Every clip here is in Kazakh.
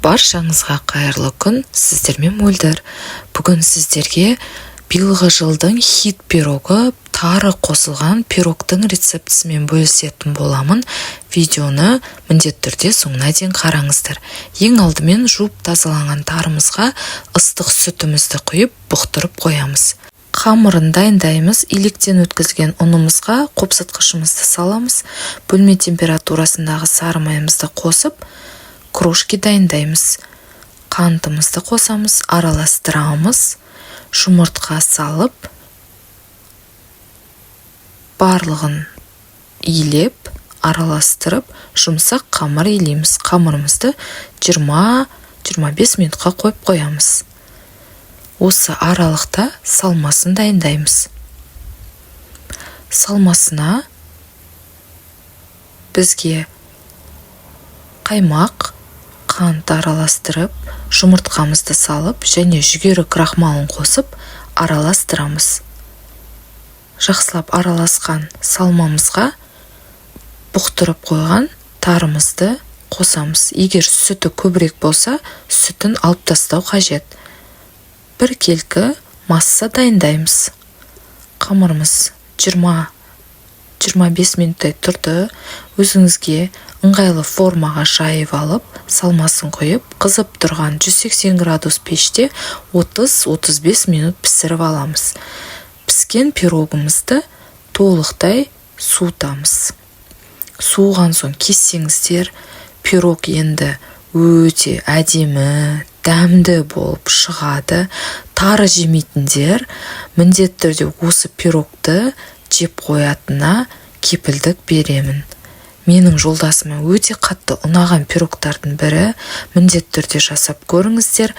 Баршаңызға қайырлы күн, сіздермен Мөлдір. Бүгін сіздерге биылғы жылдың хит пирогы тары қосылған пирогтың рецептісімен бөлісетін боламын. Видеоны міндетті түрде соңына дейін қараңыздар. Ең алдымен жуып тазаланған тарымызға ыстық сүтімізді құйып бұқтырып қоямыз. Қамырын дайындаймыз. Илектен өткізген ұнымызға қопсытқышымызды саламыз. Бөлме температурасындағы сары майымызды қосып, кружки дайындаймыз. Қантымызды қосамыз, араластырамыз. Жұмыртқа салып, барлығын илеп, араластырып, жұмсақ қамыр илейміз. Қамырымызды 20-25 минутқа қойып қоямыз. Осы аралықта салмасын дайындаймыз. Салмасына бізге қаймақ, қант араластырып, жұмыртқамызды салып, және жүгері крахмалын қосып, араластырамыз. Жақсылап араласқан салмамызға бұқтырып қойған тарымызды қосамыз. Егер сүті көбірек болса, сүтін алып тастау қажет. Бір келкі масса дайындаймыз. Қамырымыз 20-25 минуттай тұрды. Өзіңізге ыңғайлы формаға жайып алып, салмасын қойып, қызып тұрған 180 градус пеште 30-35 минут пісіріп аламыз. Піскен пирогымызды толықтай суытамыз. Суыған соң кессеңіздер, пирог енді өте әдемі, дәмді болып шығады. Тары жемейтіндер міндетті түрде осы пирогты жеп қоятынына кепілдік беремін. Менің жолдасыма өте қатты ұнаған пирогтардың бірі. Міндетті түрде жасап көріңіздер.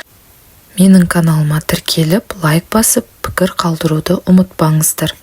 Менің каналыма тіркеліп, лайк басып, пікір қалдыруды ұмытпаңыздар.